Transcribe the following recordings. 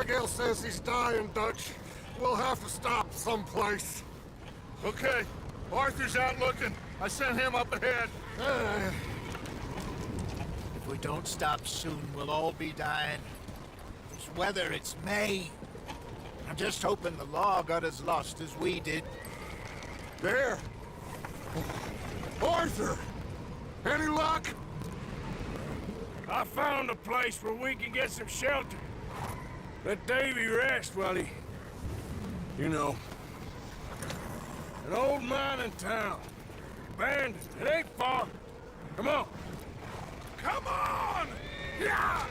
Abigail says he's dying, Dutch. We'll have to stop someplace. Okay. Arthur's out looking. I sent him up ahead. If we don't stop soon, we'll all be dying. This weather, it's May. I'm just hoping the law got as lost as we did. There! Arthur! Any luck? I found a place where we can get some shelter. Let Davy rest while he... You know. An old mining town. Abandoned. It ain't far. Come on. Come on! Yeah!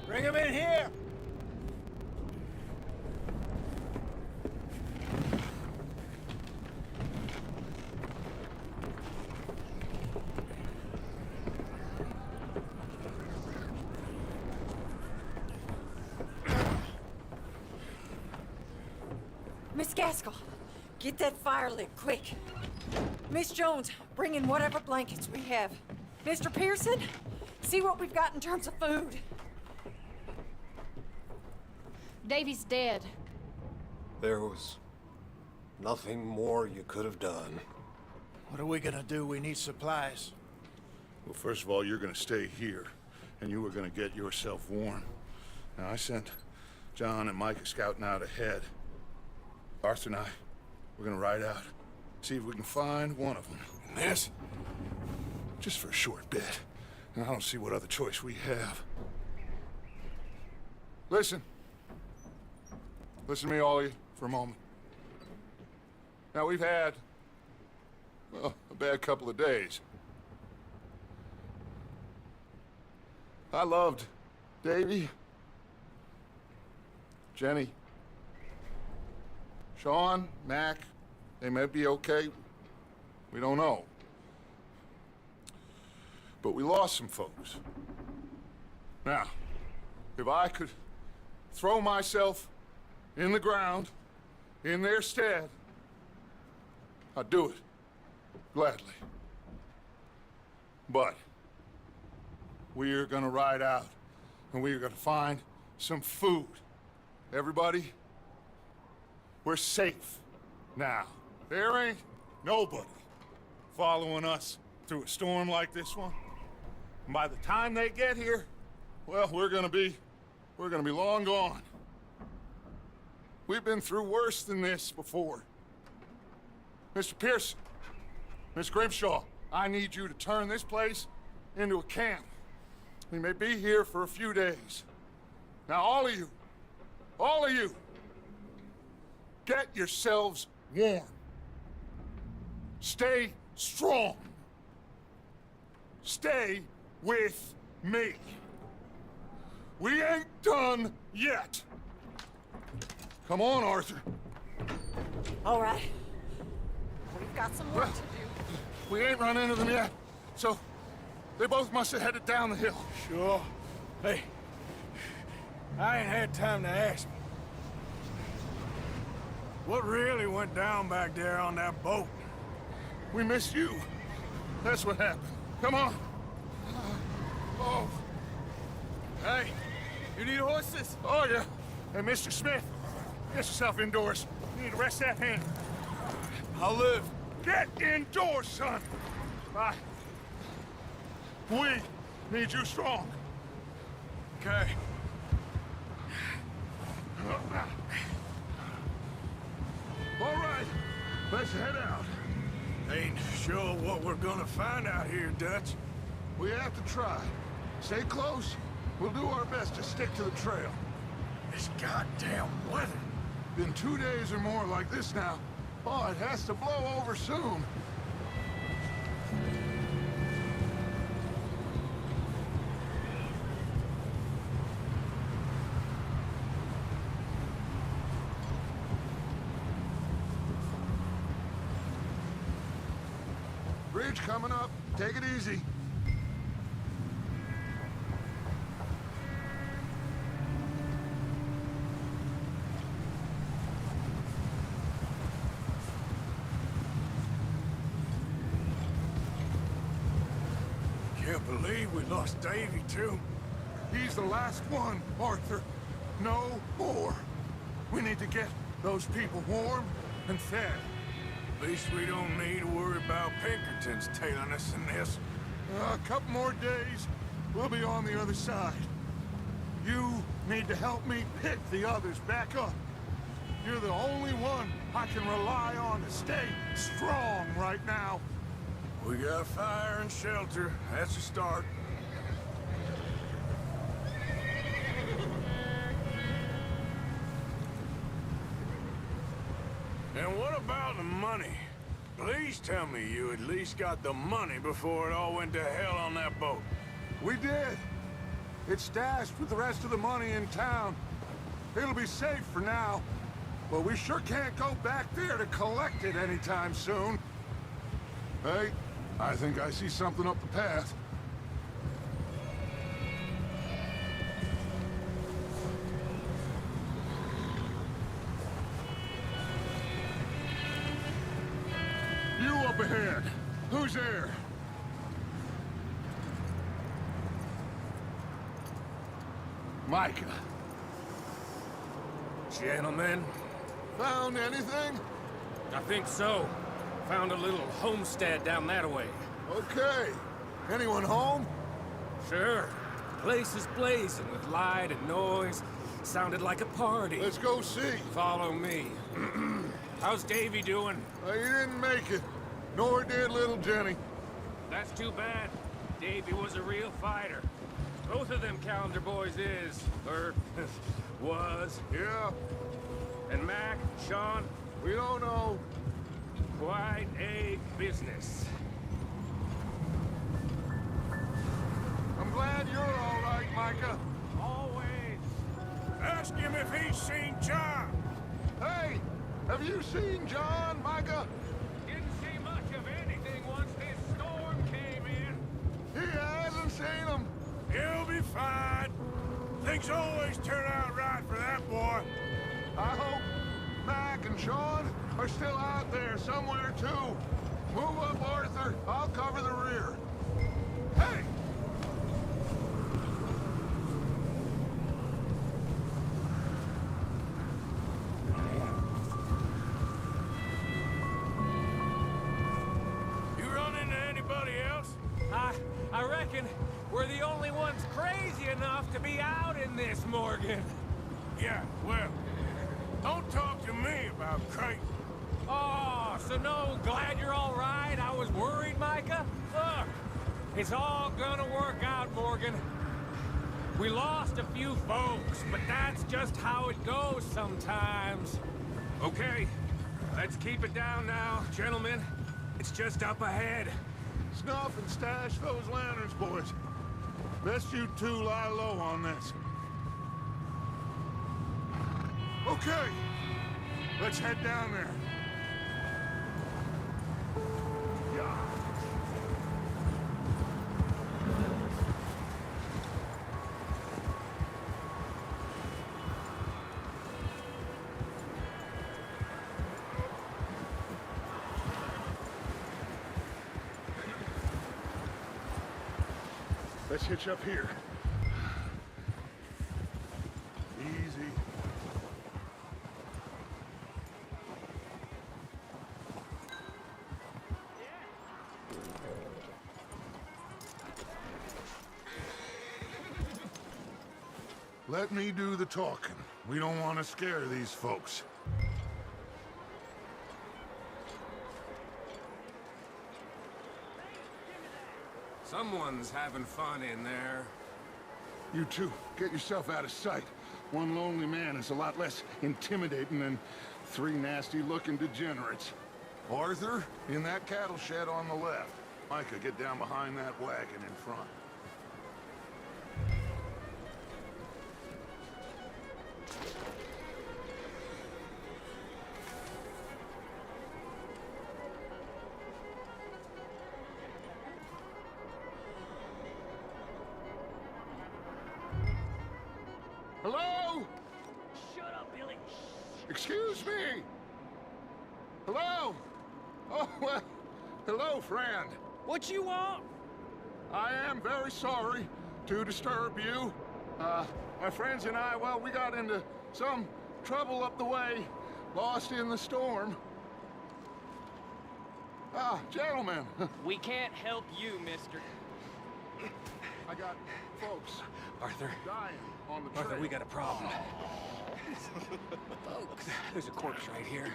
Bring him in here! Miss Gaskell, get that fire lit, quick. Miss Jones, bring in whatever blankets we have. Mr. Pearson, see what we've got in terms of food. Davy's dead. There was nothing more you could have done. What are we gonna do? We need supplies. Well, first of all, you're gonna stay here, and you were gonna get yourself warm. Now, I sent John and Micah scouting out ahead. Arthur and I, we're gonna ride out, see if we can find one of them. And this, just for a short bit. And I don't see what other choice we have. Listen. Listen to me, all of you, for a moment. Now, we've had, well, a bad couple of days. I loved Davy, Jenny, Sean, Mac. They may be okay. We don't know. But we lost some folks. Now, if I could throw myself in the ground, in their stead, I'd do it, gladly. But we are gonna ride out, and we are gonna find some food. Everybody, we're safe now. There ain't nobody following us through a storm like this one. And by the time they get here, well, we're gonna be long gone. We've been through worse than this before. Mr. Pearson, Miss Grimshaw, I need you to turn this place into a camp. We may be here for a few days. Now, all of you, get yourselves warm. Stay strong. Stay with me. We ain't done yet. Come on, Arthur. All right. We've got some work to do. We ain't run into them yet, so they both must have headed down the hill. Sure. Hey, I ain't had time to ask. What really went down back there on that boat? We missed you. That's what happened. Come on. Oh. Hey, you need horses? Oh, yeah. Hey, Mr. Smith, get yourself indoors. You need to rest that hand. I'll live. Get indoors, son. We need you strong. Okay. All right, let's head out. Ain't sure what we're gonna find out here, Dutch. We have to try. Stay close. We'll do our best to stick to the trail. This goddamn weather. Been 2 days or more like this now. Oh, it has to blow over soon. Bridge coming up. Take it easy. Can't believe we lost Davy, too. He's the last one, Arthur. No more. We need to get those people warm and fed. At least we don't need to worry about Pinkertons tailing us in this. A couple more days, we'll be on the other side. You need to help me pick the others back up. You're the only one I can rely on to stay strong right now. We got fire and shelter. That's a start. And what about the money? Please tell me you at least got the money before it all went to hell on that boat. We did. It's stashed with the rest of the money in town. It'll be safe for now. But we sure can't go back there to collect it anytime soon. Hey, I think I see something up the path. You up ahead. Who's there? Micah. Gentlemen, Found anything? I think so. Found a little homestead down that way. Okay. Anyone home? Sure. Place is blazing with light and noise. Sounded like a party. Let's go see. Follow me. How's Davy doing? He didn't make it. Nor did little Jenny. That's too bad. Davy was a real fighter. Both of them calendar boys is, or was. Yeah, And Mac, Sean, we don't know. quite a business. I'm glad you're all right, Micah. Always. Ask him if he's seen John. Hey, have you seen John, Micah? Didn't see much of anything once this storm came in. He hasn't seen him. He'll be fine. Things always turn out right for that boy. I hope Mac and Sean are still out there somewhere, too. Move up, Arthur. I'll cover the rear. Hey! You run into anybody else? I reckon we're the only ones crazy enough to be out in this, Morgan. Yeah, well, don't talk to me about Creighton. Oh, so no, glad you're all right. I was worried, Micah. Look, it's all gonna work out, Morgan. We lost a few folks, but that's just how it goes sometimes. Okay, let's keep it down now, gentlemen. It's just up ahead. Snuff and stash those lanterns, boys. Best you two lie low on this. Okay, let's head down there. Yeah. Let's hitch up here. Easy. Let me do the talking. We don't want to scare these folks. Someone's having fun in there. You two, get yourself out of sight. One lonely man is a lot less intimidating than three nasty-looking degenerates. Arthur, in that cattle shed on the left. Micah, get down behind that wagon in front. Excuse me! Hello? Oh, well, hello, friend. What you want? I am very sorry to disturb you. My friends and I, well, we got into some trouble up the way, lost in the storm. Ah, gentlemen, We can't help you, mister. I got folks Arthur. dying on the trail. Arthur, we got a problem. Folks. There's a corpse right here.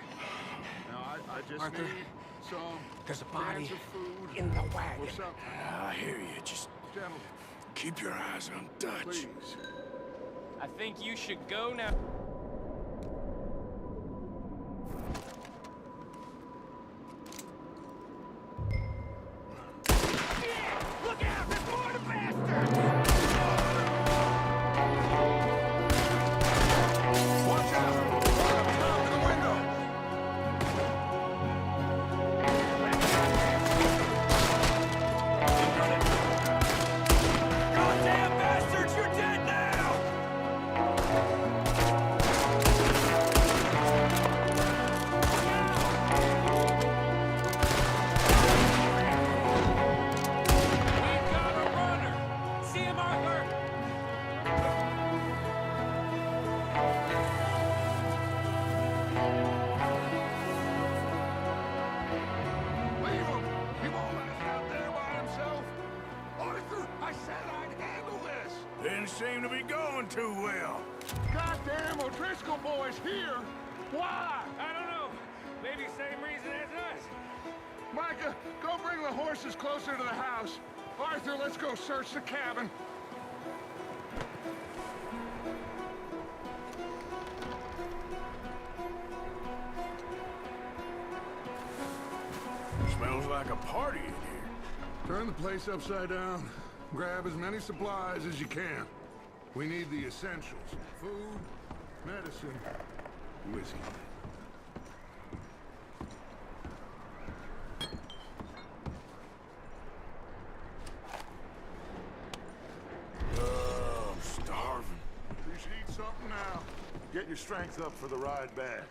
Now, I just Arthur, need some there's a body cans of food in the or wagon. something. I hear you. Just Gentlemen, keep your eyes on Dutch. please. I think you should go now. Look out! There's more the bastards! Watch out! Top of the window! Goddamn bastards! You're dead now! We've got a runner! See him, Arthur? Leave him! He won't last out there by himself! Arthur, I said I'd handle this! Didn't seem to be going too well. Goddamn O'Driscoll boys here! Why? I don't know. Maybe same reason as us. Micah, go bring the horses closer to the house. Arthur, let's go search the cabin. Smells like a party in here. Turn the place upside down. Grab as many supplies as you can. We need the essentials. Food, medicine, whiskey. Oh, I'm starving. You should eat something now. Get your strength up for the ride back.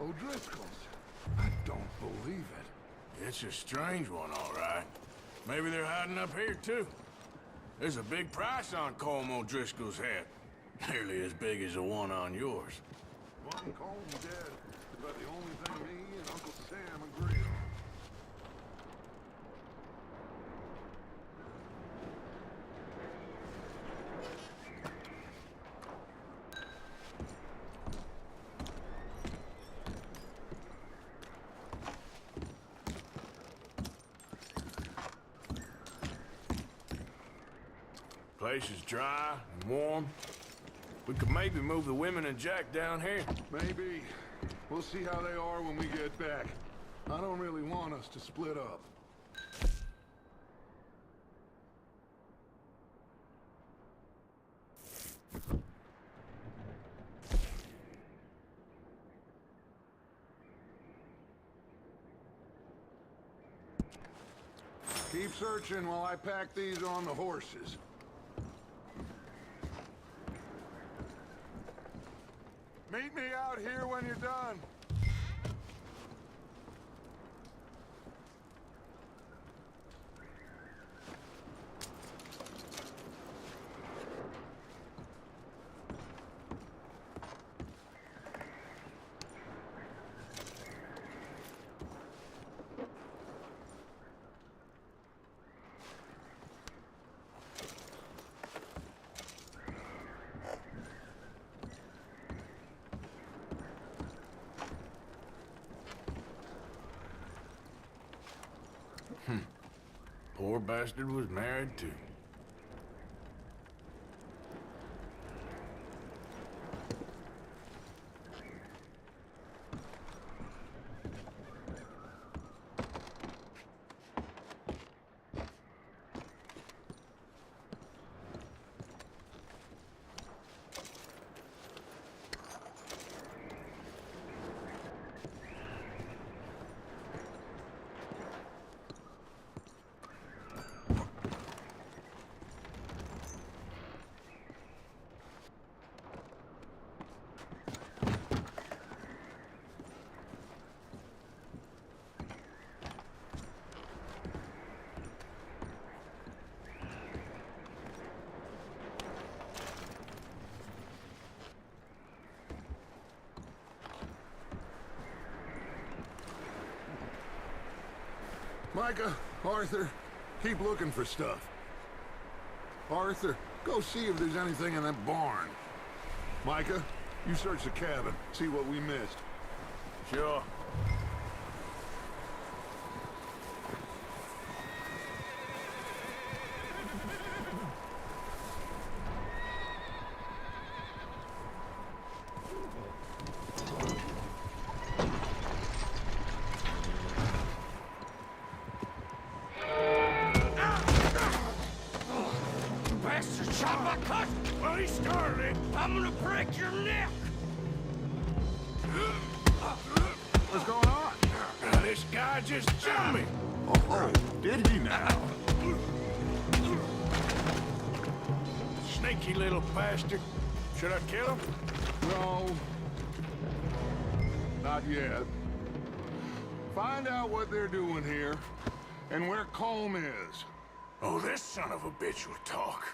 O'Driscoll's. I don't believe it. It's a strange one, all right. Maybe they're hiding up here, too. There's a big price on Colm O'Driscoll's head. Nearly as big as the one on yours. One Colm dead, but the only thing me and Uncle Sam agree on. Place is dry and warm. We could maybe move the women and Jack down here. Maybe. We'll see how they are when we get back. I don't really want us to split up. Keep searching while I pack these on the horses. Meet me out here when you're done. Poor bastard was married, too. Micah, Arthur, keep looking for stuff. Arthur, go see if there's anything in that barn. Micah, you search the cabin, see what we missed. Sure. Bastard shot my cousin! Well, he started it. I'm gonna break your neck! What's going on? This guy just jumped me. Oh, did he now? Sneaky little bastard. Should I kill him? No. Not yet. Find out what they're doing here, and where Colm is. Oh, this son of a bitch will talk.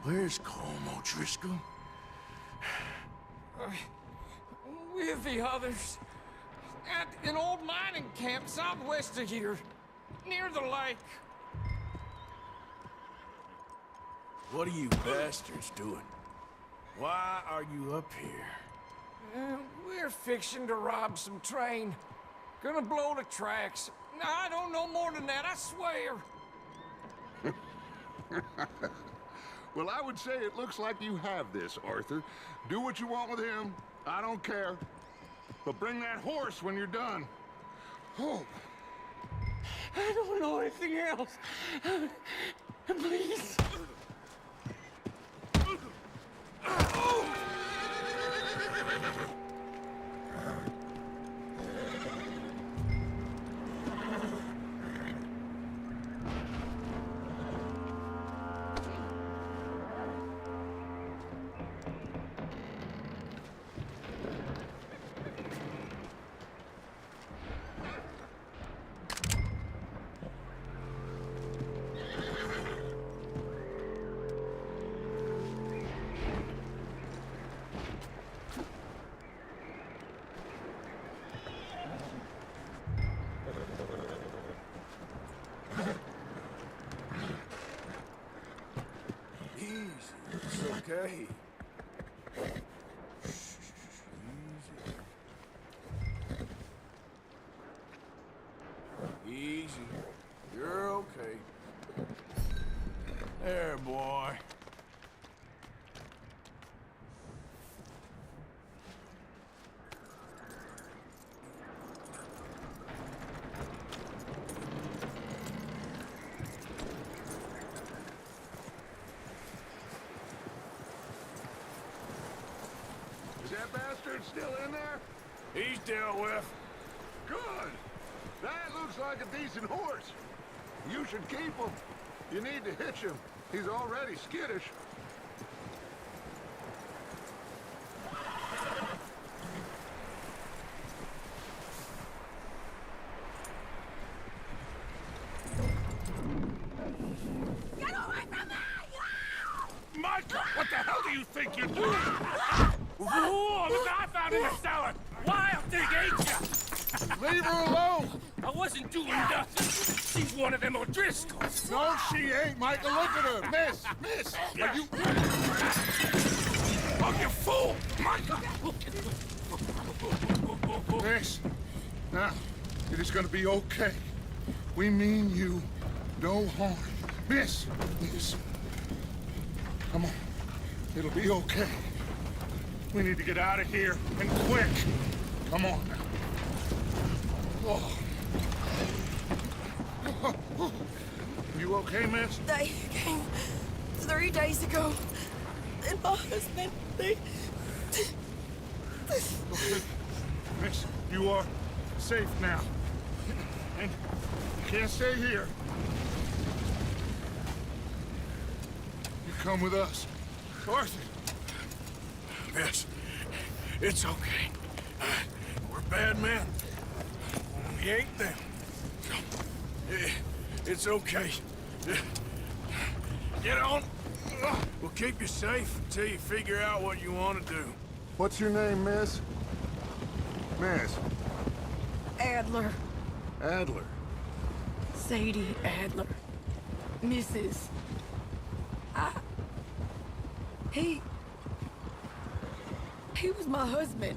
Where's Colm O'Driscoll? With the others. At an old mining camp southwest of here. Near the lake. What are you bastards doing? Why are you up here? We're fixing to rob some train. Gonna blow the tracks. I don't know more than that, I swear. Well, I would say it looks like you have this, Arthur. Do what you want with him. I don't care. But bring that horse when you're done. Oh. I don't know anything else. Please. It's okay. Easy. Easy. You're okay. There, boy. Is that bastard still in there? He's dealt with. Good. That looks like a decent horse. You should keep him. You need to hitch him. He's already skittish. Get away from me! Micah, what the hell do you think you're doing? Whoa, look what I found in the cellar! Wild thing, ain't ya? Leave her alone! I wasn't doing nothing. She's one of them O'Driscolls. No, she ain't, Micah. Look at her. Miss, are you... Oh, you fool! Micah! Miss, now, it is gonna be okay. We mean you no harm. Miss, come on. It'll be okay. We need to get out of here, and quick. Come on now. Oh. You okay, miss? They came 3 days ago. And my husband, they... Okay. Miss, you are safe now. And you can't stay here. You come with us. Arthur. Miss, it's okay. We're bad men. We ain't them. It's okay. Get on. We'll keep you safe until you figure out what you want to do. What's your name, miss? Miss. Adler. Adler. Sadie Adler. Mrs. He was my husband.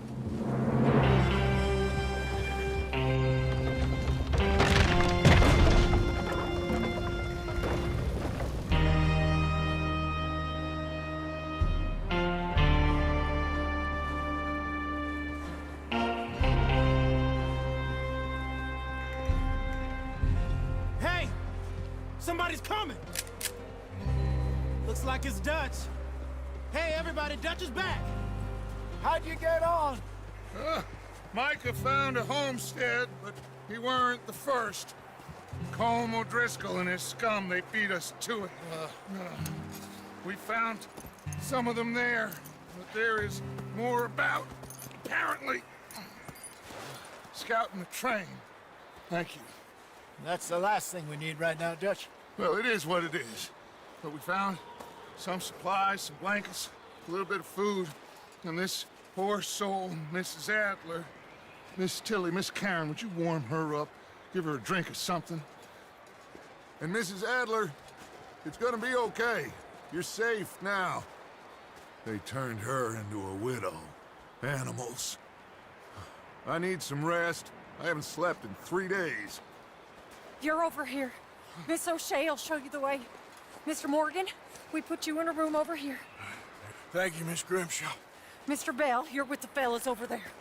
Hey! Somebody's coming! Looks like it's Dutch. Hey, everybody, Dutch is back! How'd you get on? Micah found a homestead, but he weren't the first. Colm O'Driscoll and his scum, they beat us to it. We found some of them there, but there is more about, apparently. Scouting the train. Thank you. That's the last thing we need right now, Dutch. Well, it is what it is. But we found some supplies, some blankets, a little bit of food, and this poor soul, Mrs. Adler, Miss Tilly, Miss Karen, would you warm her up? Give her a drink or something? And Mrs. Adler, it's gonna be okay. You're safe now. They turned her into a widow. Animals. I need some rest. I haven't slept in 3 days. You're over here. Miss O'Shea will show you the way. Mr. Morgan, we put you in a room over here. Thank you, Miss Grimshaw. Mr. Bell, you're with the fellas over there.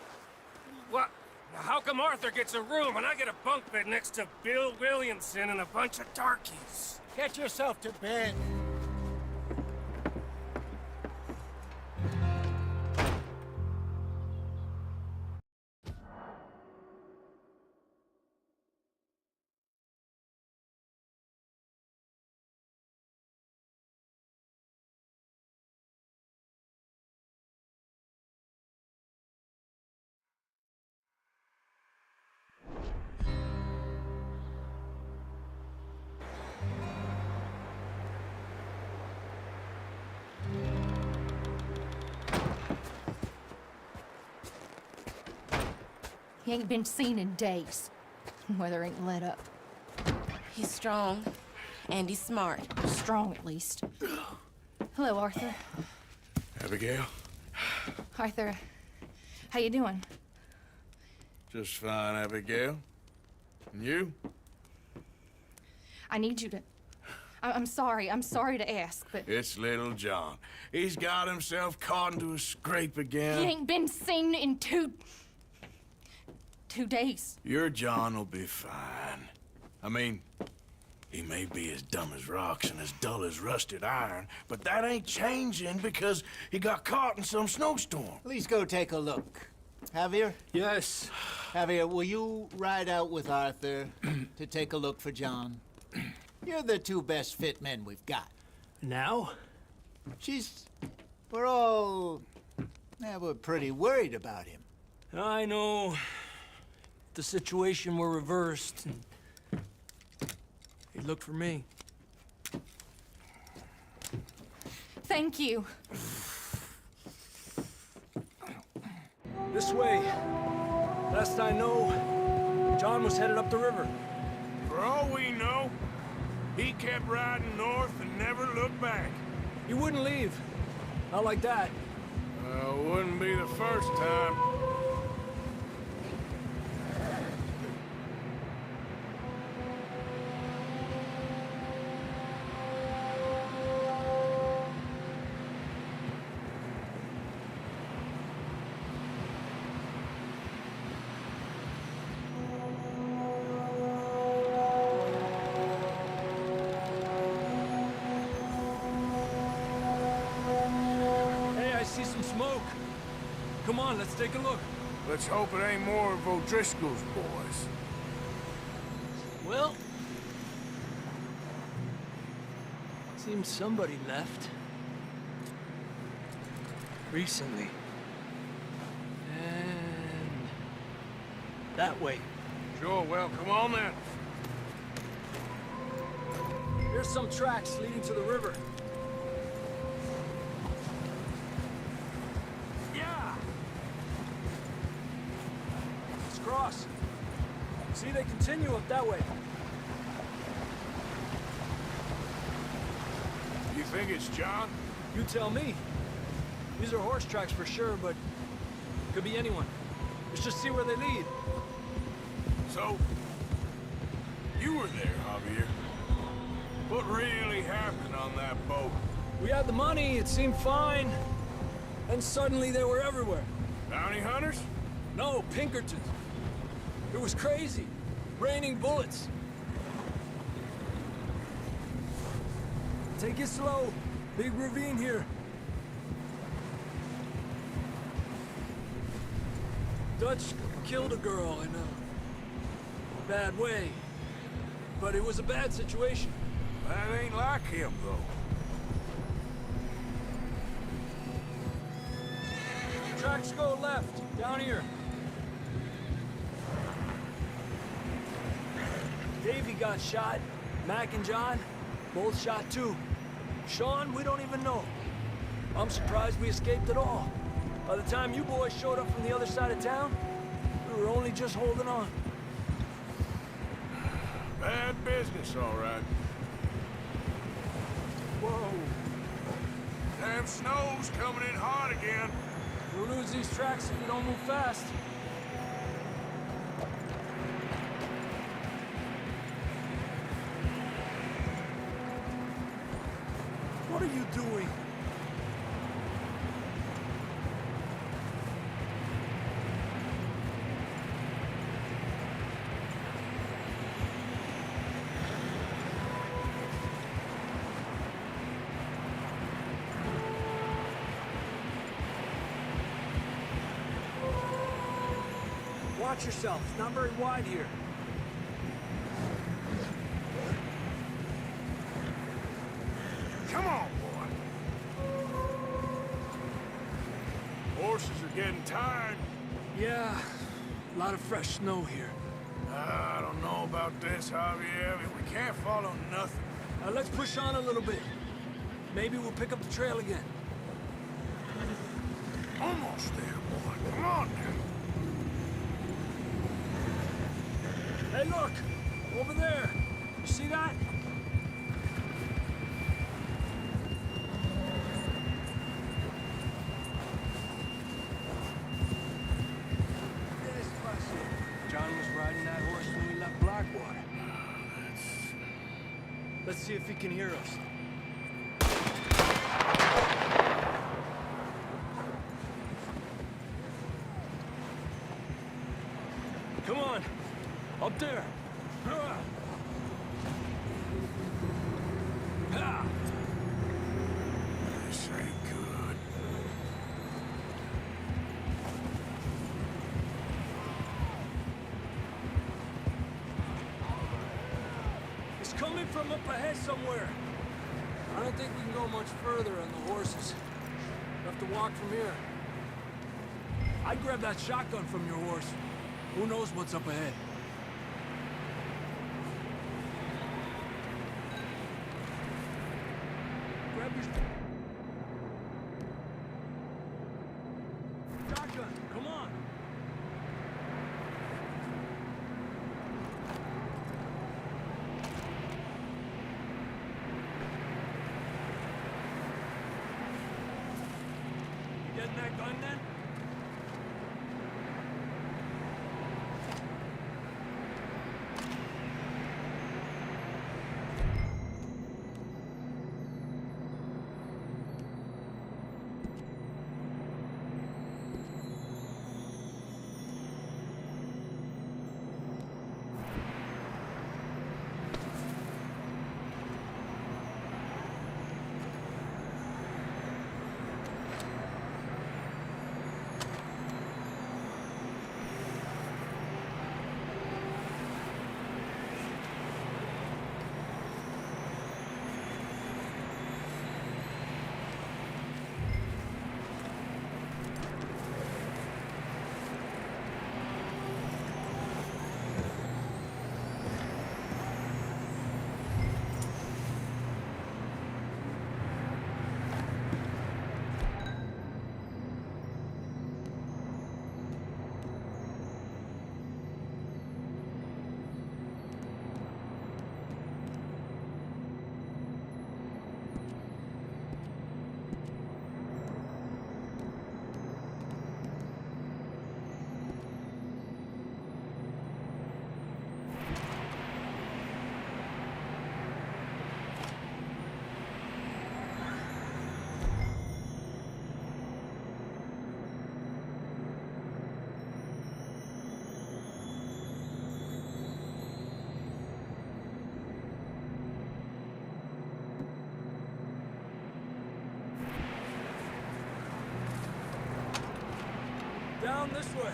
What? How come Arthur gets a room and I get a bunk bed next to Bill Williamson and a bunch of darkies? Get yourself to bed. He ain't been seen in days. Weather ain't let up. He's strong, and he's smart. Strong, at least. Hello, Arthur. Abigail? Arthur, how you doing? Just fine, Abigail. And you? I need you to... I'm sorry to ask, but... It's little John. He's got himself caught into a scrape again. He ain't been seen in two days. Your John will be fine. I mean, he may be as dumb as rocks and as dull as rusted iron, but that ain't changing because he got caught in some snowstorm. Please go take a look. Javier? Yes. Javier, will you ride out with Arthur to take a look for John? You're the two best fit men we've got. Now? We're pretty worried about him. I know. The situation were reversed. He looked for me. Thank you. This way. Last I know, John was headed up the river. For all we know, he kept riding north and never looked back. He wouldn't leave. Not like that. Wouldn't be the first time. See some smoke. Come on, let's take a look. Let's hope it ain't more of O'Driscoll's boys. Well, seems somebody left. Recently. And that way. Sure, well, come on then. Here's some tracks leading to the river. See, they continue up that way. You think it's John? You tell me. These are horse tracks for sure, but could be anyone. Let's just see where they lead. So, you were there, Javier. What really happened on that boat? We had the money, it seemed fine. And suddenly they were everywhere. Bounty hunters? No, Pinkertons. It was crazy. Raining bullets. Take it slow. Big ravine here. Dutch killed a girl in a bad way. But it was a bad situation. That ain't like him, though. Tracks go left, down here. Davey got shot. Mac and John, both shot too. Sean, we don't even know. I'm surprised we escaped at all. By the time you boys showed up from the other side of town, we were only just holding on. Bad business, all right. Whoa. Damn snow's coming in hot again. We'll lose these tracks if we don't move fast. What are you doing? Watch yourself. It's not very wide here. Come on, boy. Horses are getting tired. Yeah, a lot of fresh snow here. I don't know about this, Javier. I mean, we can't follow nothing. Let's push on a little bit. Maybe we'll pick up the trail again. Almost there, boy. Come on now. Hey, look! Over there! You see that? John was riding that horse when we left Blackwater. Let's see if he can hear us. Come on! Up there! This ain't good. It's coming from up ahead somewhere. I don't think we can go much further on the horses. We'll have to walk from here. I'd grab that shotgun from your horse. Who knows what's up ahead? Grab your shotgun. Come on. You getting that gun then? Down this way.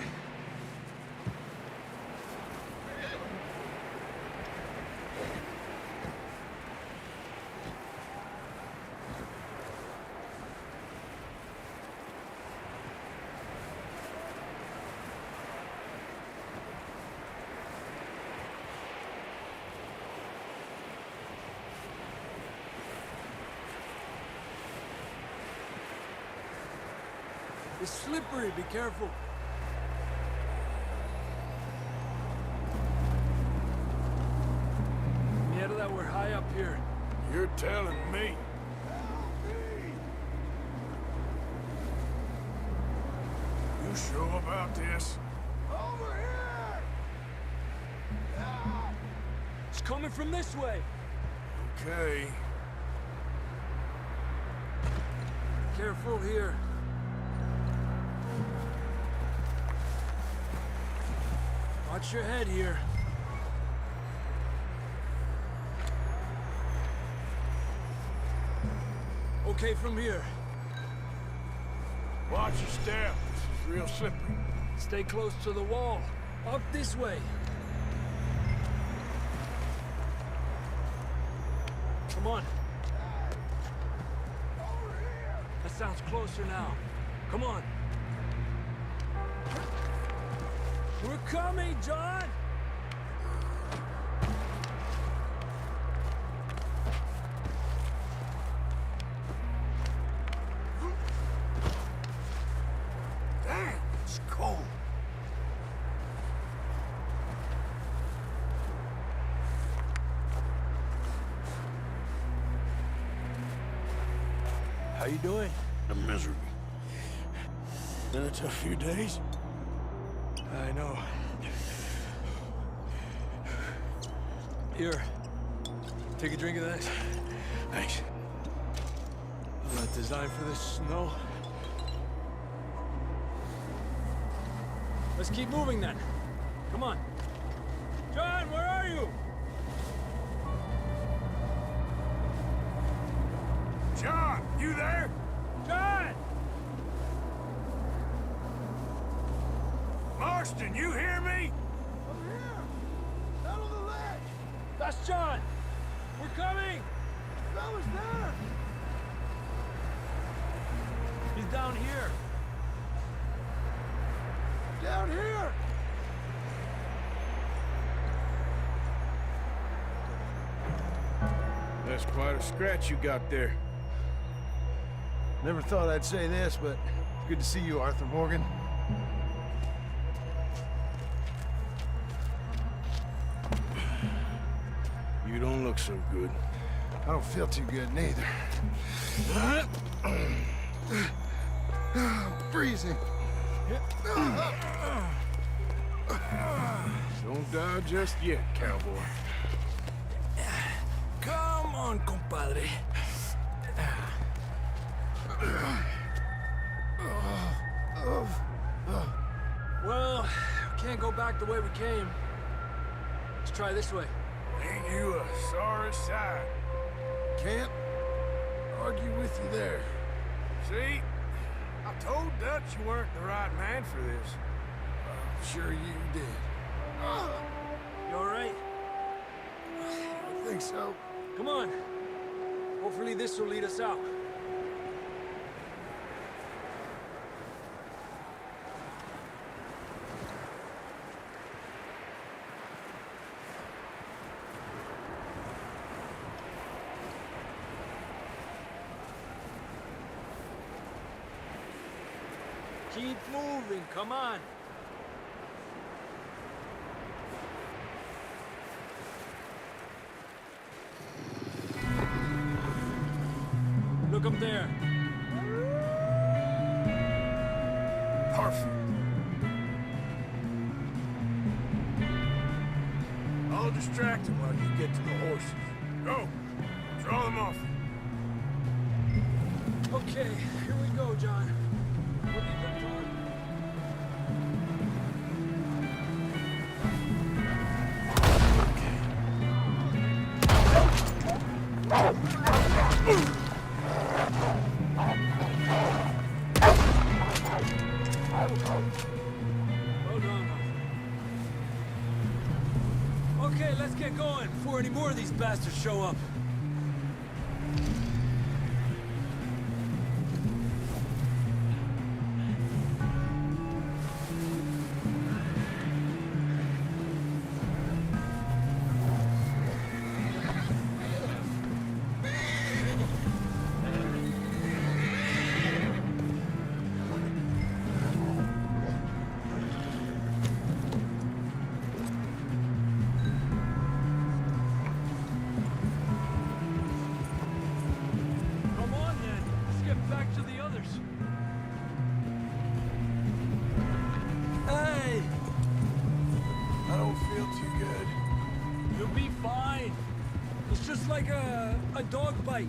It's slippery, be careful. Yeah, that we're high up here. You're telling me. You sure about this? Over here! It's coming from this way. Okay. Careful here. Watch your head here. Okay, from here. Watch your step. This is real slippery. Stay close to the wall. Up this way. Come on. That sounds closer now. Come on. We're coming, John! Damn, it's cold. How you doing? I'm miserable. Been a tough few days. I know. Here. Take a drink of that. Thanks. I'm not designed for this snow. Let's keep moving then. Come on. John, where are you? John, you there? John! Marston, you hear me? Over here! Down on the ledge! That's John! We're coming! That was there! He's down here. Down here! That's quite a scratch you got there. Never thought I'd say this, but it's good to see you, Arthur Morgan. You don't look so good. I don't feel too good, neither. I'm freezing. Don't die just yet, cowboy. Come on, compadre. Well, we can't go back the way we came. Let's try this way. Ain't you a sorry sight? Can't argue with you there. See? I told Dutch you weren't the right man for this. Sure you did. You all right? I think so. Come on. Hopefully this will lead us out. Keep moving, come on. Look up there. Perfect. I'll distract him while you get to the horses. Go. Draw them off. Okay, here we go, John. What do you think, John? let's get going before any more of these bastards show up. Come on then, let's get back to the others. Hey! I don't feel too good. You'll be fine. It's just like a dog bite.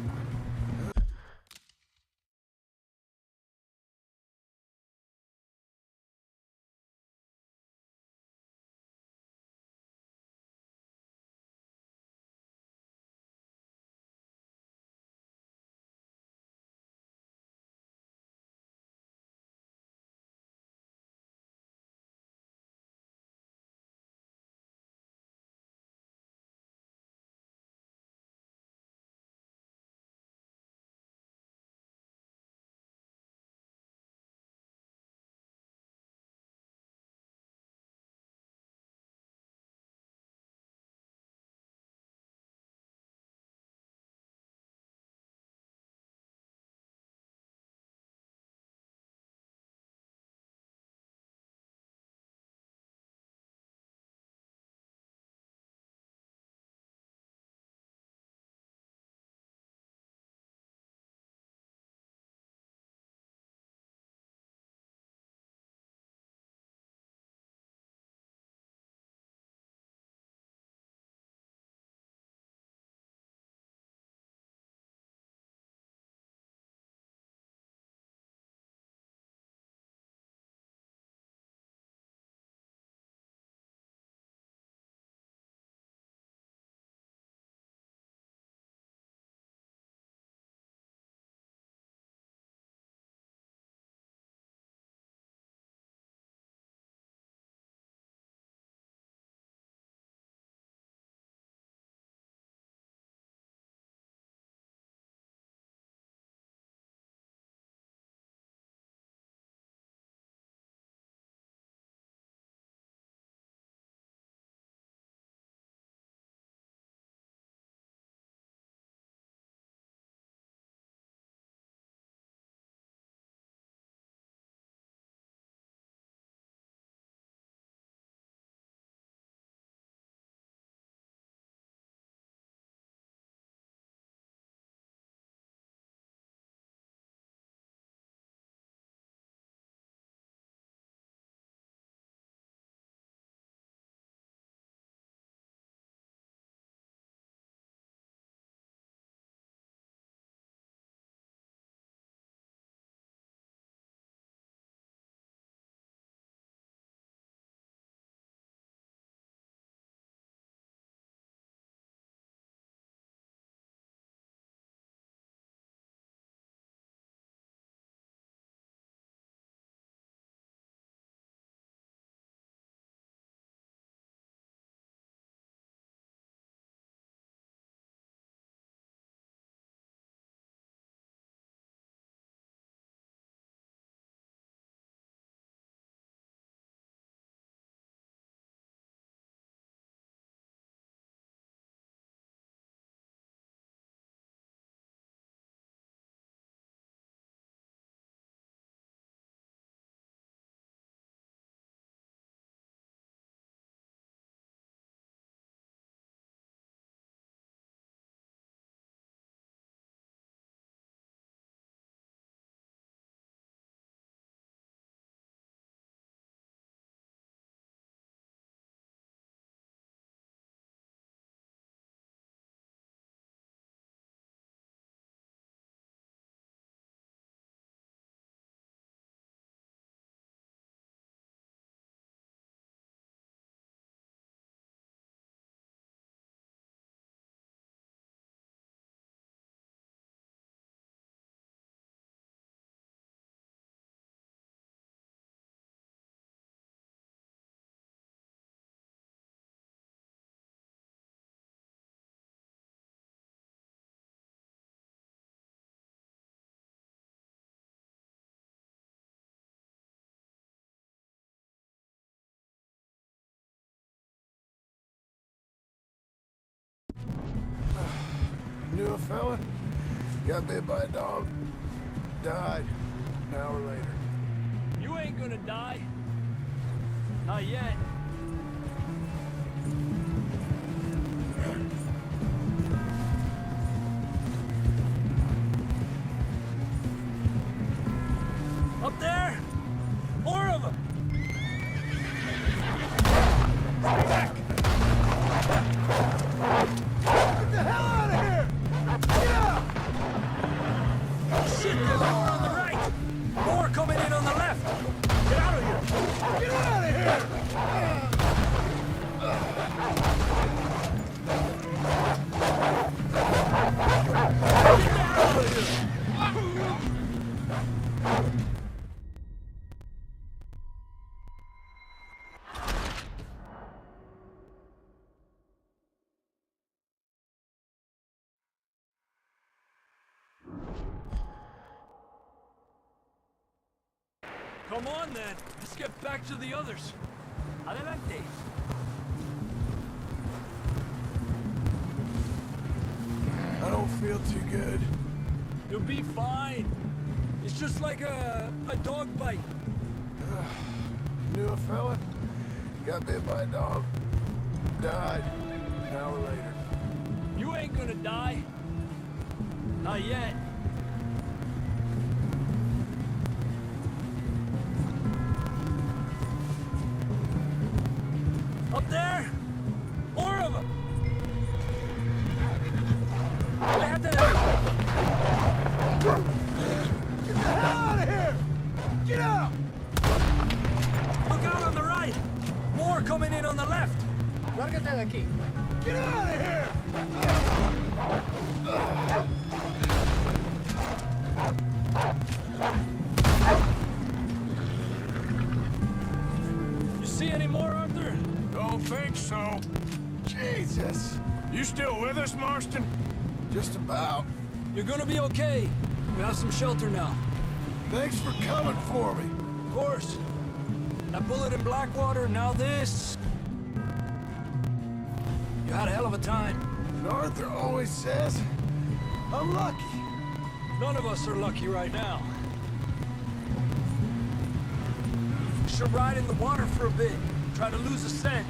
a fella. Got bit by a dog. Died an hour later. You ain't gonna die. Not yet. Up there! More of them! Stay back! Get the hell out of here! Get out! Shit, there's more on the right! More coming in on the left! Get out of here! Get out of here! Get the hell out of here! Come on, then. Let's get back to the others. Adelante. I don't feel too good. You'll be fine. It's just like a dog bite. Knew a fella. Got bit by a dog. Died an hour later. You ain't gonna die. Not yet. Up there! More of them! Get the hell out of here! Get out! Look out on the right! More coming in on the left! Lárgate de aquí! Get out of here! You see any more, Arthur? Don't think so. Jesus. You still with us, Marston? Just about. You're gonna be okay. We have some shelter now. Thanks for coming for me. Of course. That bullet in Blackwater, now this. You had a hell of a time. And Arthur always says, I'm lucky. None of us are lucky right now. Should ride in the water for a bit. Try to lose a scent.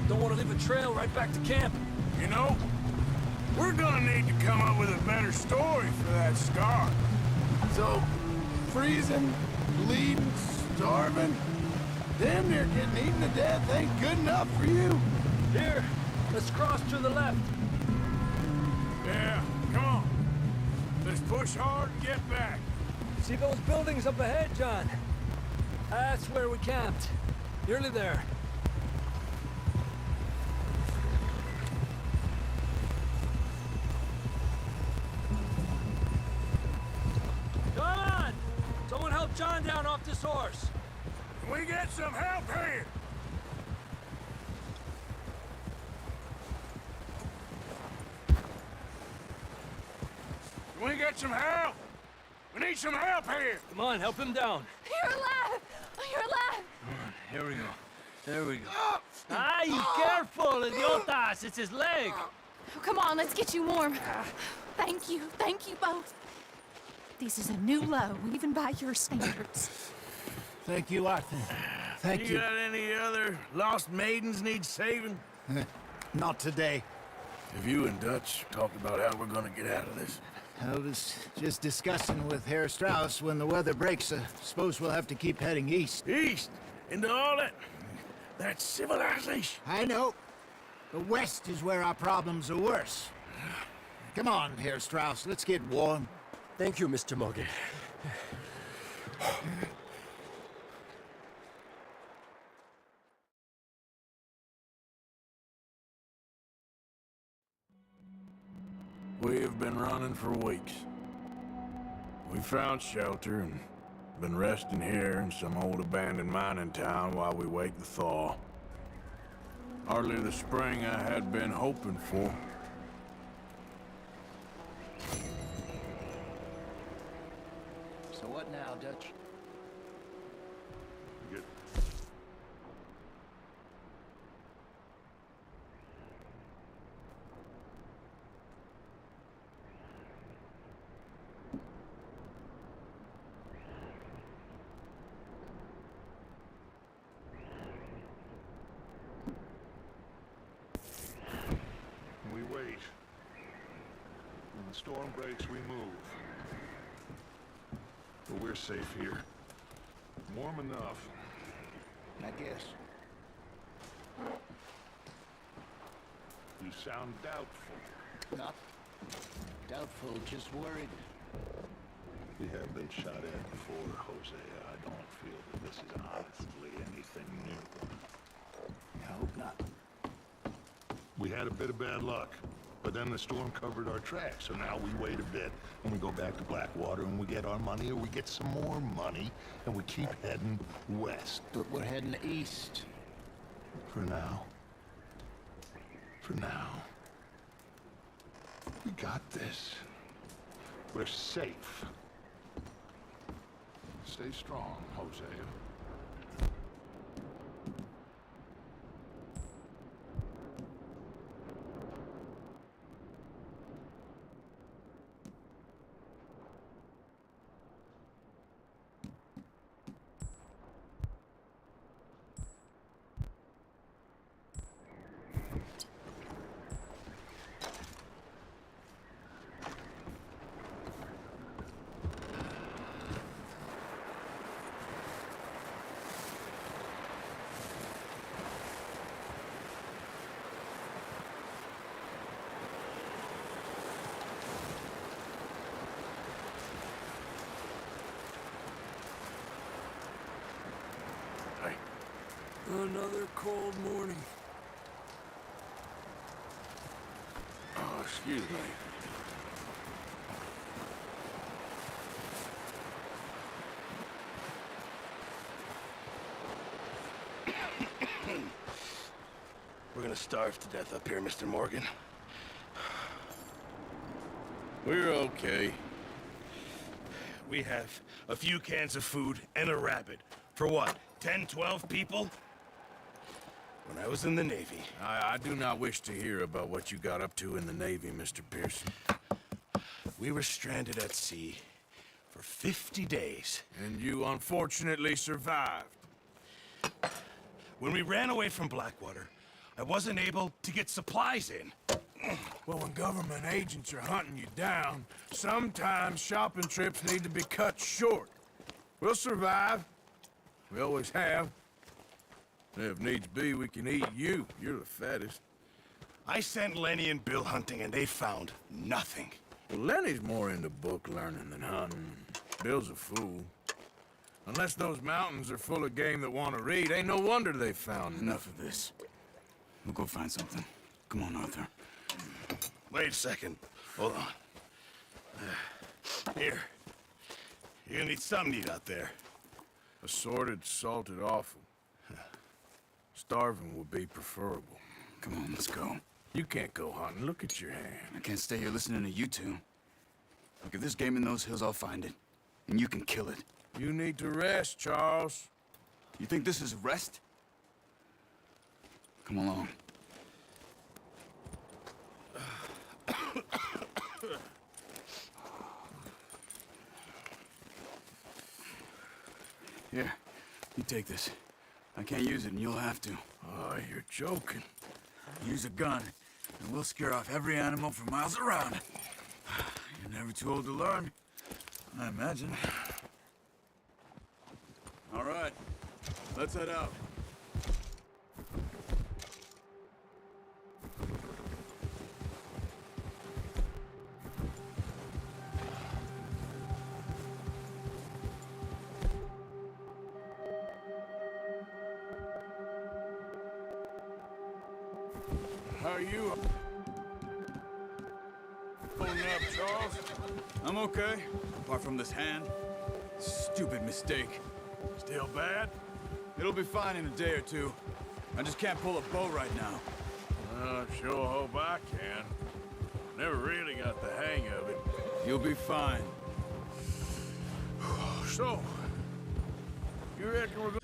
Don't want to leave a trail right back to camp. You know, we're gonna need to come up with a better story for that scar. So, freezing, bleeding, starving, damn near getting eaten to death ain't good enough for you? Here, let's cross to the left. Yeah, come on. Let's push hard and get back. See those buildings up ahead, John? That's where we camped. Nearly there. Come on! Someone help John down off this horse. Can we get some help here? Can we get some help? We need some help here! Come on, help him down. You're alive! You're alive! Here we go. There we go. Ah, you careful, idiotas! It's his leg! Oh, come on, let's get you warm. Thank you both. This is a new low, even by your standards. Thank you, Arthur. Thank you. got any other lost maidens need saving? Not today. Have you and Dutch talked about how we're gonna get out of this? I was just discussing with Herr Strauss when the weather breaks. Suppose we'll have to keep heading east. East? Into all that civilization? I know. The west is where our problems are worse. Come on, Herr Strauss, let's get warm. Thank you, Mr. Morgan. We have been running for weeks. We found shelter and been resting here in some old abandoned mining town while we wait the thaw. Hardly the spring I had been hoping for. So what now, Dutch? Good. storm breaks, we move. But we're safe here. Warm enough. I guess. You sound doubtful. Not doubtful, just worried. We have been shot at before, Jose. I don't feel that this is honestly anything new. I hope not. We had a bit of bad luck, but then the storm covered our tracks, so now we wait a bit, and we go back to Blackwater, and we get our money, or we get some more money, and we keep heading west. But we're heading east. For now. For now. We got this. We're safe. Stay strong, Hosea. Another cold morning. Oh, excuse me. We're gonna starve to death up here, Mr. Morgan. We're okay. We have a few cans of food and a rabbit. For what, 10, 12 people? When I was in the Navy. I do not wish to hear about what you got up to in the Navy, Mr. Pearson. We were stranded at sea for 50 days. And you unfortunately survived. When we ran away from Blackwater, I wasn't able to get supplies in. Well, when government agents are hunting you down, sometimes shopping trips need to be cut short. We'll survive. We always have. If needs be, we can eat you. You're the fattest. I sent Lenny and Bill hunting, and they found nothing. Well, Lenny's more into book learning than hunting. Bill's a fool. Unless those mountains are full of game that want to read, ain't no wonder they found Enough of this. We'll go find something. Come on, Arthur. Wait a second. Hold on. Here. You're gonna need something to eat out there. Assorted, salted offal. Starving would be preferable. Come on, let's go. You can't go hunting. Look at your hand. I can't stay here listening to you two. Look, if there's game in those hills, I'll find it. And you can kill it. You need to rest, Charles. You think this is rest? Come along. Here, you take this. I can't use it, and you'll have to. Oh, you're joking. Use a gun, and we'll scare off every animal for miles around. You're never too old to learn, I imagine. All right, let's head out. How are you? Holding up, Charles? I'm okay, apart from this hand. Stupid mistake. Still bad? It'll be fine in a day or two. I just can't pull a bow right now. I sure hope I can. Never really got the hang of it. You'll be fine. So, you reckon we're going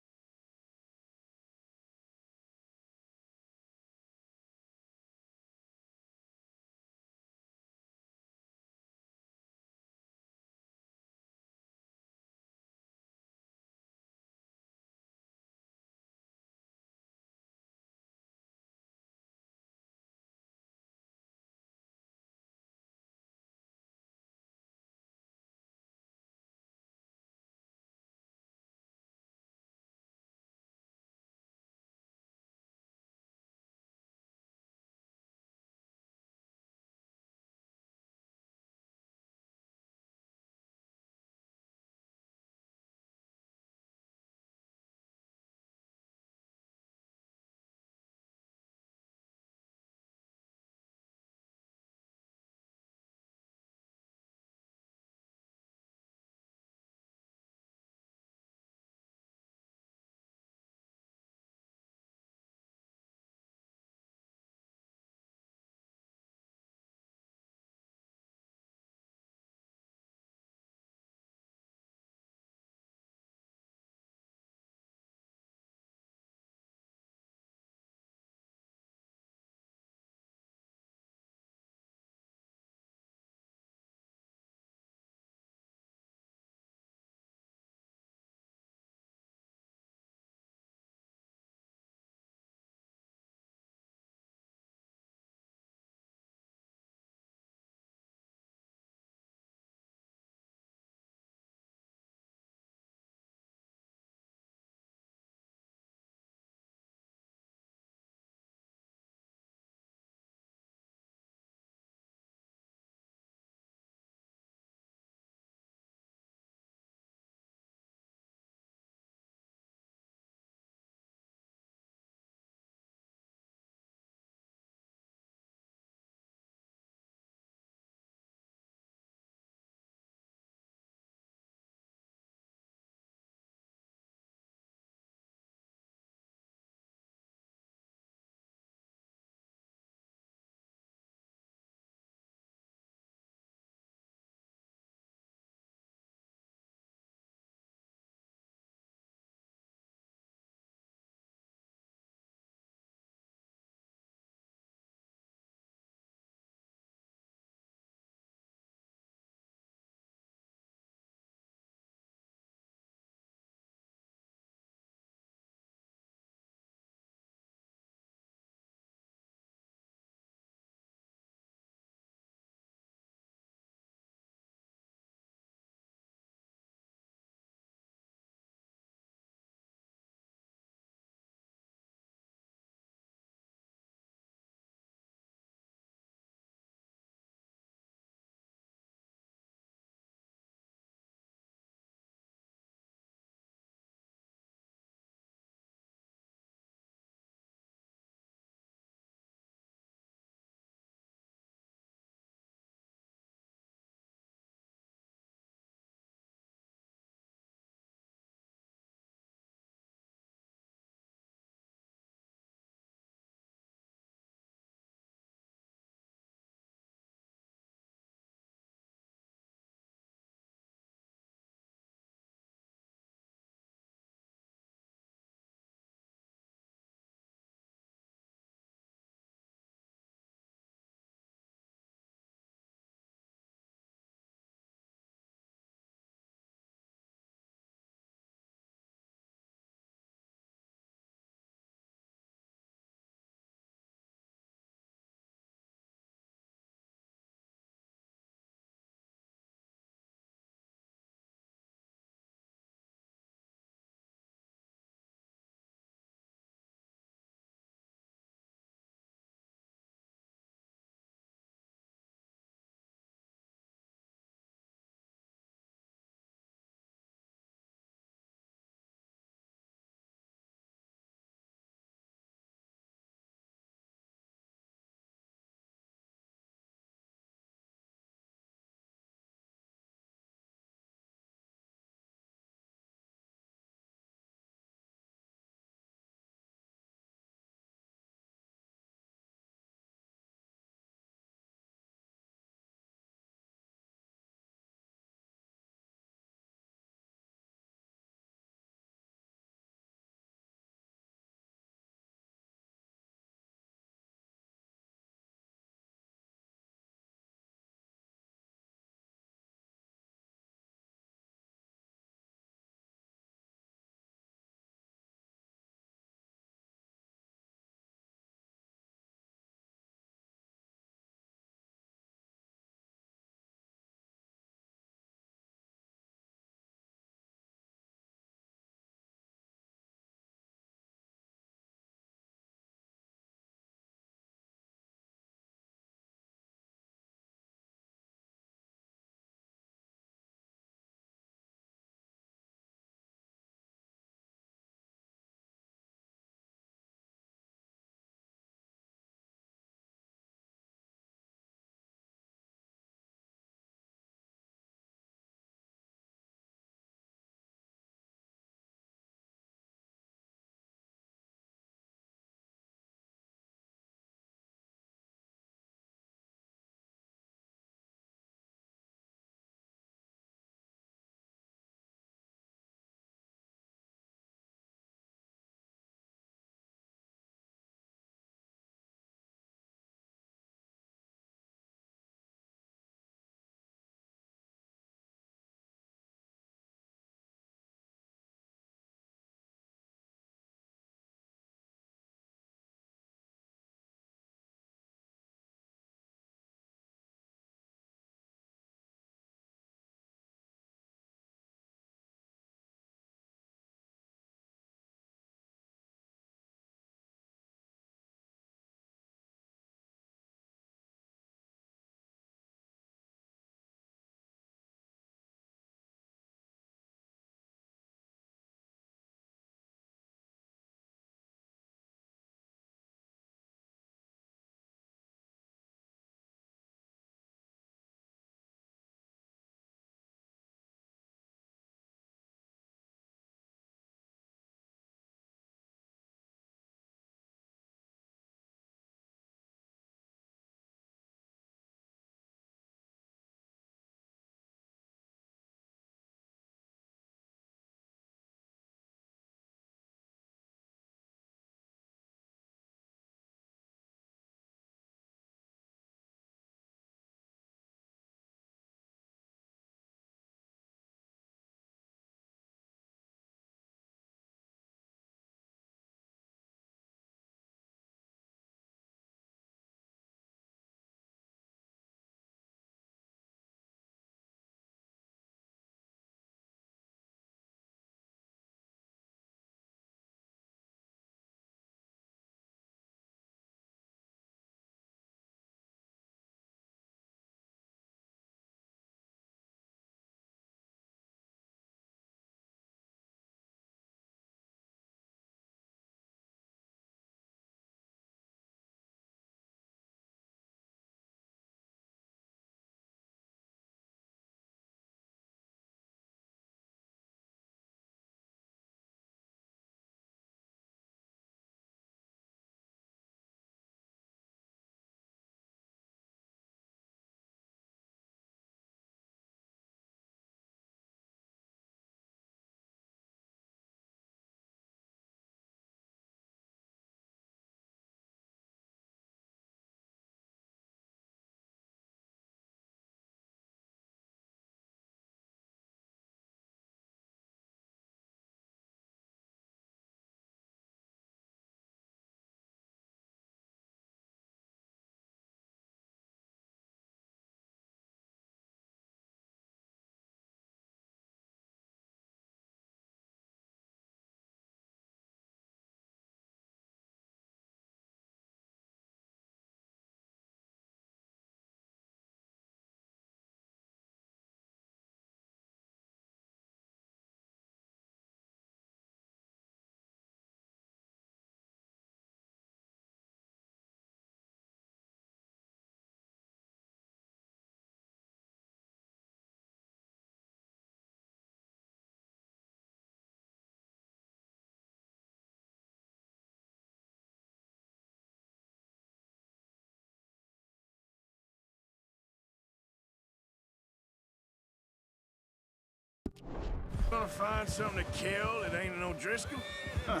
Gonna find something to kill that ain't no Driscoll? Huh.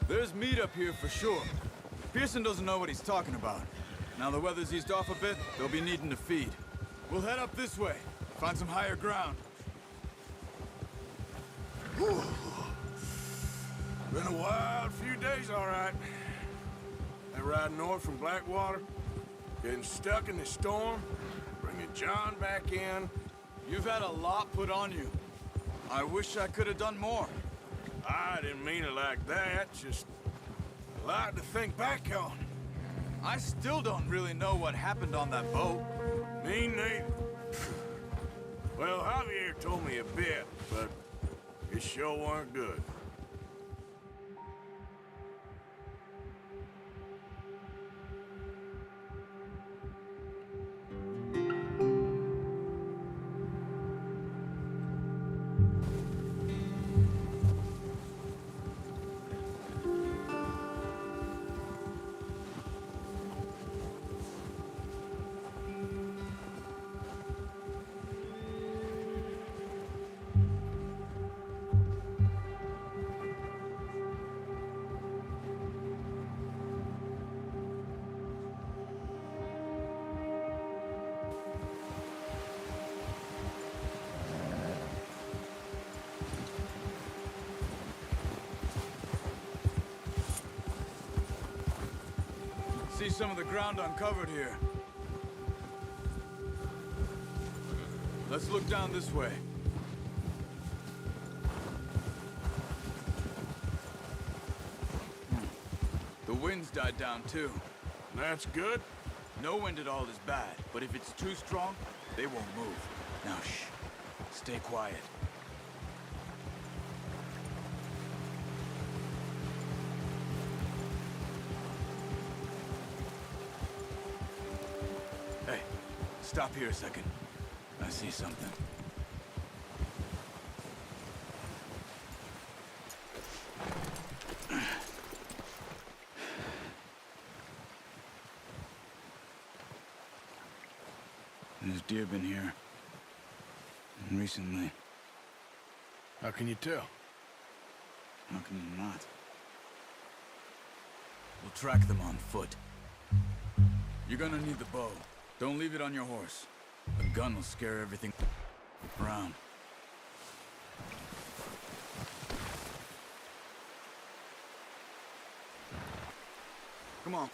There's meat up here for sure. Pearson doesn't know what he's talking about. Now the weather's eased off a bit, they'll be needing to feed. We'll head up this way, find some higher ground. Whew. Been a wild few days, all right. That ride north from Blackwater, getting stuck in the storm, bringing John back in. You've had a lot put on you. I wish I could have done more. I didn't mean it like that, just a lot to think back on. I still don't really know what happened on that boat. Me neither. Well, Javier told me a bit, but it sure weren't good. See some of the ground uncovered here. Let's look down this way. The wind's died down too. That's good. No wind at all is bad, but if it's too strong, they won't move. Now shh, stay quiet. Hey, stop here a second. I see something. There's deer been here. Recently. How can you tell? How can you not? We'll track them on foot. You're gonna need the bow. Don't leave it on your horse. A gun will scare everything around. Come on.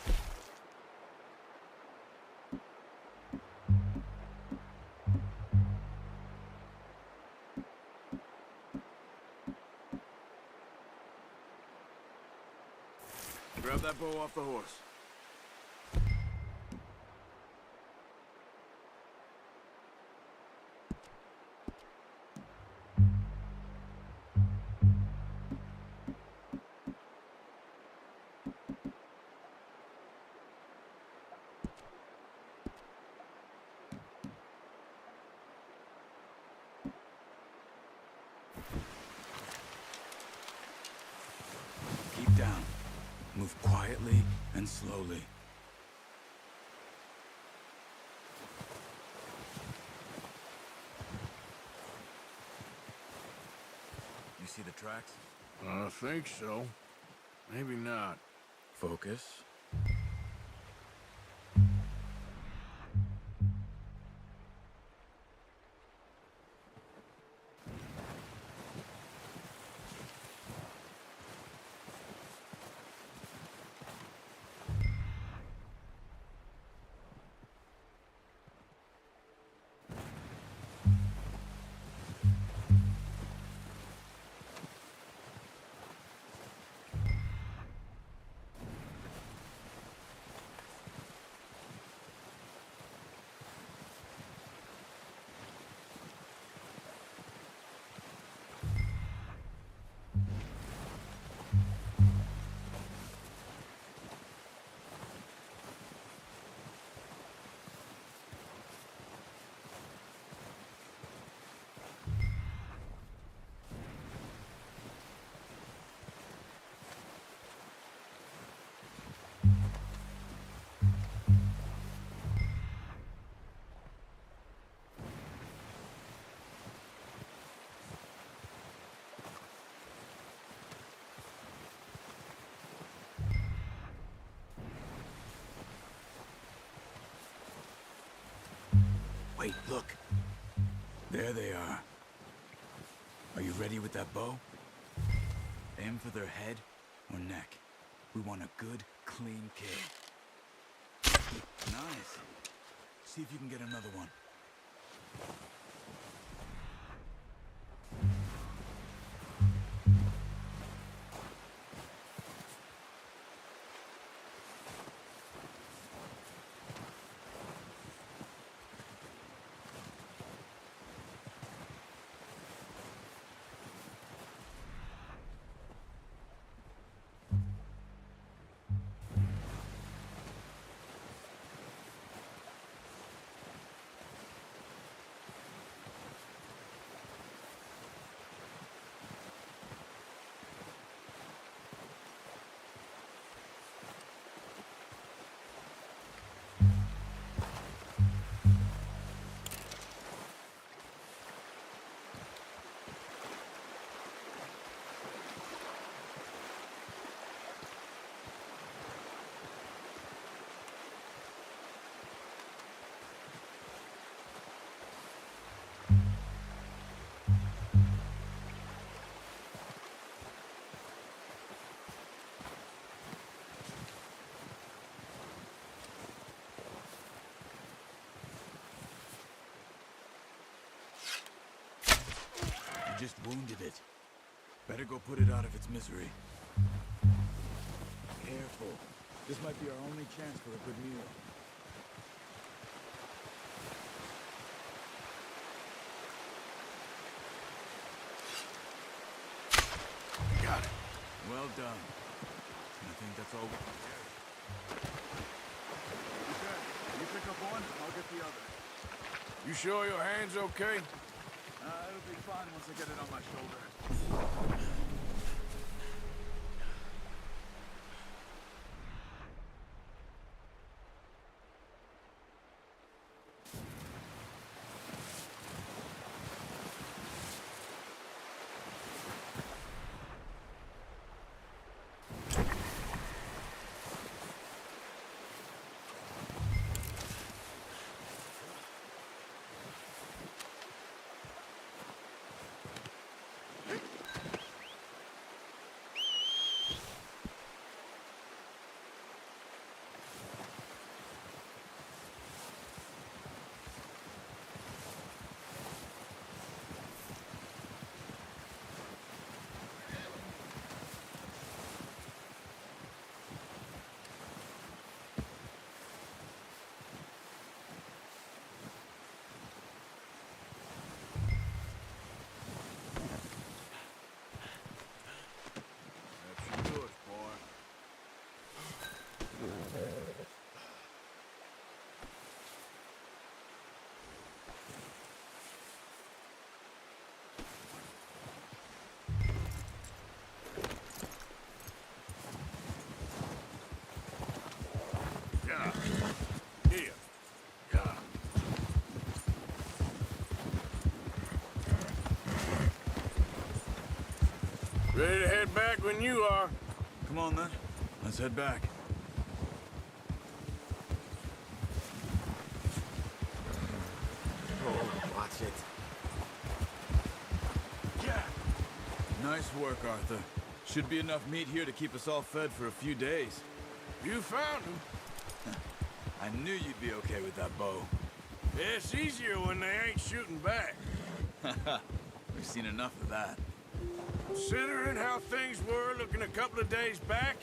Grab that bow off the horse. Keep down. Move quietly and slowly. You see the tracks? I think so. Maybe not. Focus. Wait, look. There they are. Are you ready with that bow? Aim for their head or neck. We want a good, clean kill. Nice. See if you can get another one. You just wounded it. Better go put it out of its misery. Careful. This might be our only chance for a good meal. Got it. Well done. I think that's all we can do. Okay, you pick up one, I'll get the other. You sure your hand's okay? It'll be fine once I get it on my shoulder. Ready to head back when you are. Come on, then. Let's head back. Oh, watch it. Yeah. Nice work, Arthur. Should be enough meat here to keep us all fed for a few days. You found him. I knew you'd be okay with that bow. It's easier when they ain't shooting back. We've seen enough of that. Considering how things were looking a couple of days back,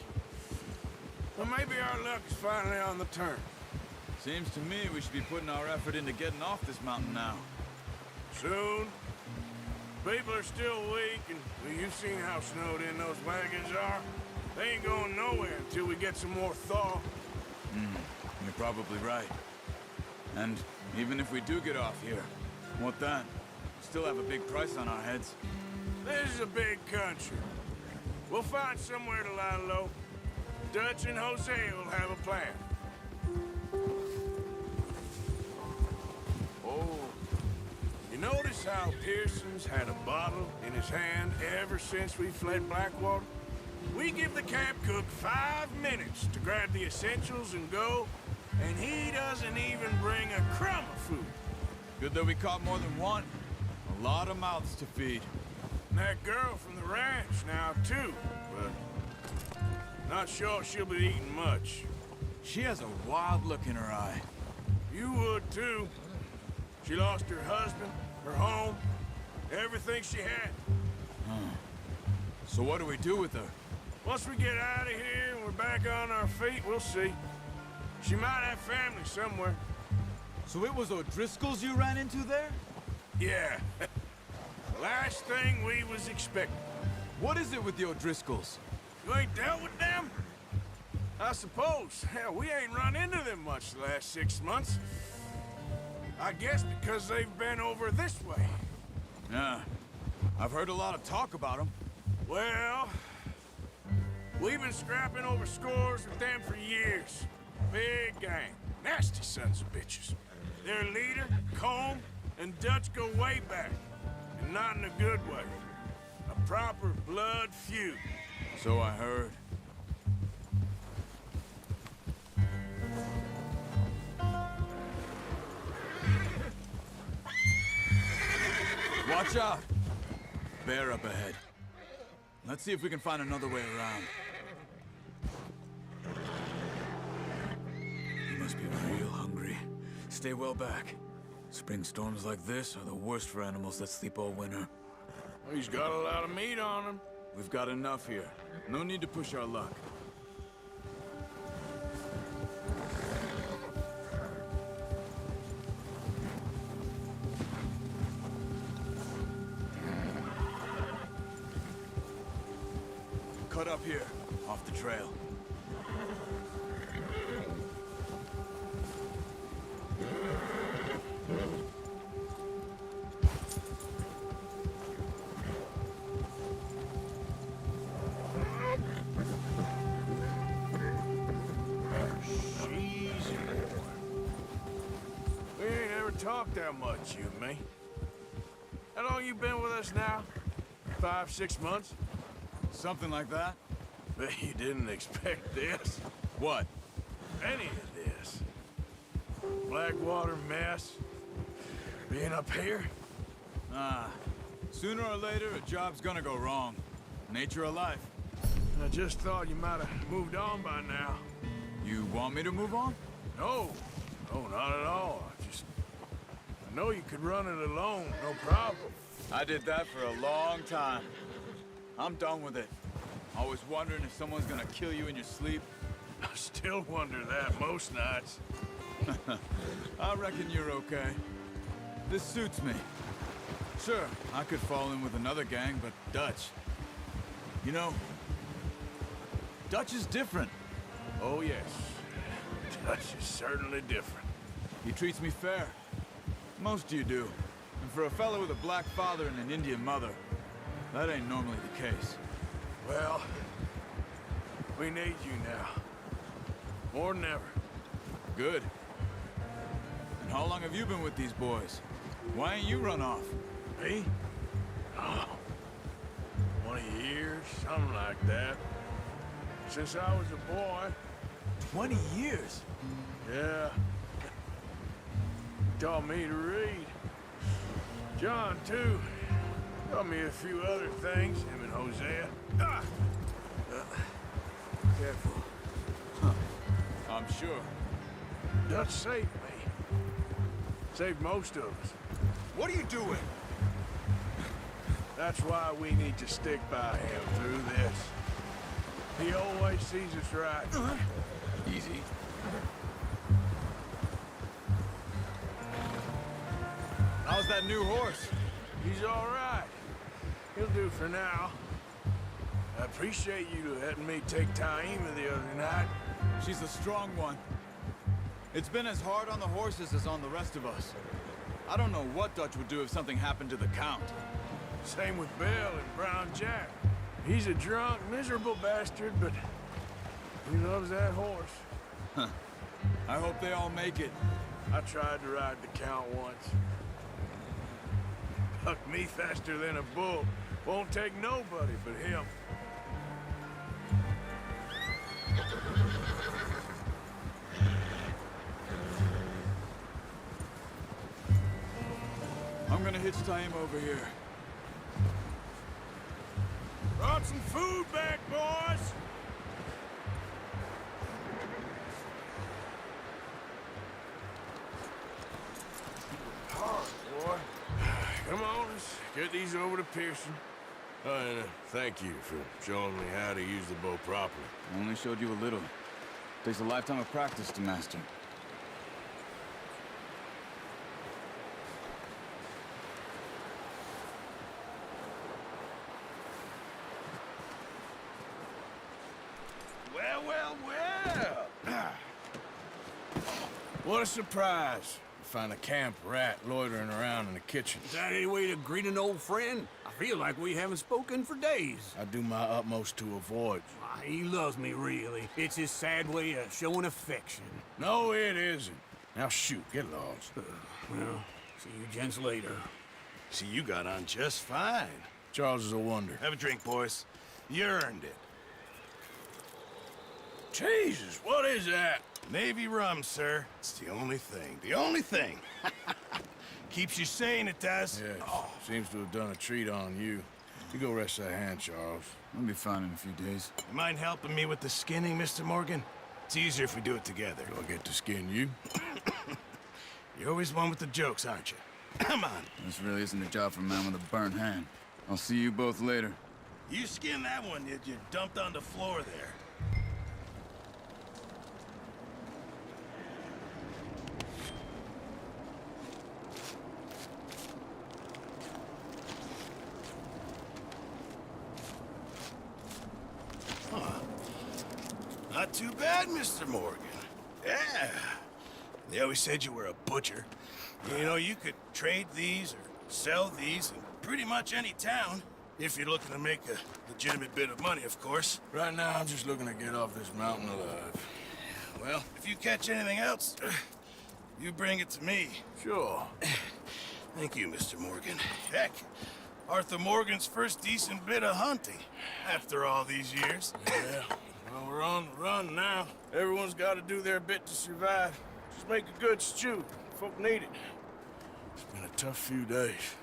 well, maybe our luck is finally on the turn. Seems to me we should be putting our effort into getting off this mountain now. Soon. People are still weak, and well, you've seen how snowed in those wagons are. They ain't going nowhere until we get some more thaw. You're probably right. And even if we do get off here, what then? Still have a big price on our heads. This is a big country. We'll find somewhere to lie low. Dutch and Jose will have a plan. Oh, you notice how Pearson's had a bottle in his hand ever since we fled Blackwater? We give the camp cook 5 minutes to grab the essentials and go, and he doesn't even bring a crumb of food. Good that we caught more than one. A lot of mouths to feed. And that girl from the ranch now, too, but not sure she'll be eating much. She has a wild look in her eye. You would, too. She lost her husband, her home, everything she had. So what do we do with her? Once we get out of here and we're back on our feet, we'll see. She might have family somewhere. So it was O'Driscoll's you ran into there? Yeah. Last thing we was expecting. What is it with the O'Driscolls? You ain't dealt with them? I suppose. Hell, we ain't run into them much the last 6 months. I guess because they've been over this way. Yeah. I've heard a lot of talk about them. Well, we've been scrapping over scores with them for years. Big gang. Nasty sons of bitches. Their leader, Combe, and Dutch go way back. And not in a good way. A proper blood feud. So I heard. Watch out! Bear up ahead. Let's see if we can find another way around. You must be real hungry. Stay well back. Spring storms like this are the worst for animals that sleep all winter. He's got a lot of meat on him. We've got enough here. No need to push our luck. Cut up here, off the trail. Talk that much, you and me. How long you been with us now? 5, 6 months? Something like that? Bet you didn't expect this. What? Any of this. Blackwater mess. Being up here? Sooner or later, a job's gonna go wrong. Nature of life. I just thought you might have moved on by now. You want me to move on? No. No, not at all. I know you could run it alone, no problem. I did that for a long time. I'm done with it. Always wondering if someone's gonna kill you in your sleep. I still wonder that most nights. I reckon you're okay. This suits me. Sure, I could fall in with another gang, but Dutch... You know, Dutch is different. Oh, yes. Dutch is certainly different. He treats me fair. Most of you do. And for a fellow with a black father and an Indian mother, that ain't normally the case. Well, we need you now. More than ever. Good. And how long have you been with these boys? Why ain't you run off? Me? Oh, 20 years, something like that. Since I was a boy. 20 years? Yeah. Taught me to read. John, too. Taught me a few other things, him and Hosea. Careful. I'm sure. Dutch saved me. Saved most of us. What are you doing? That's why we need to stick by him through this. He always sees us right. Easy. How's that new horse? He's all right. He'll do for now. I appreciate you letting me take Taima the other night. She's a strong one. It's been as hard on the horses as on the rest of us. I don't know what Dutch would do if something happened to the Count. Same with Bill and Brown Jack. He's a drunk, miserable bastard, but he loves that horse. Huh. I hope they all make it. I tried to ride the Count once. Bucked me faster than a bull. Won't take nobody but him. I'm gonna hitch tie him over here. Brought some food back, boys! Boy. Come on, let's get these over to Pearson. And thank you for showing me how to use the bow properly. I only showed you a little. Takes a lifetime of practice to master. Well. What a surprise. You find a camp rat loitering around in the kitchen. Is that any way to greet an old friend? I feel like we haven't spoken for days. I do my utmost to avoid you. He loves me, really. It's his sad way of showing affection. No, it isn't. Now shoot, get lost. Well, see you gents later. See, you got on just fine. Charles is a wonder. Have a drink, boys. You earned it. Jesus, what is that? Navy rum, sir. It's the only thing. The only thing. Keeps you sane, it does. Yes, seems to have done a treat on you. You go rest that hand, Charles. I'll be fine in a few days. You mind helping me with the skinning, Mr. Morgan? It's easier if we do it together. Do I get to skin you? You're always one with the jokes, aren't you? Come on. This really isn't a job for a man with a burnt hand. I'll see you both later. You skinned that one you dumped on the floor there. Not too bad, Mr. Morgan. Yeah. They always said you were a butcher. You know, you could trade these or sell these in pretty much any town. If you're looking to make a legitimate bit of money, of course. Right now, I'm just looking to get off this mountain alive. Well, if you catch anything else, you bring it to me. Sure. Thank you, Mr. Morgan. Heck, Arthur Morgan's first decent bit of hunting after all these years. Yeah. Well, we're on the run now. Everyone's got to do their bit to survive. Just make a good stew. Folk need it. It's been a tough few days.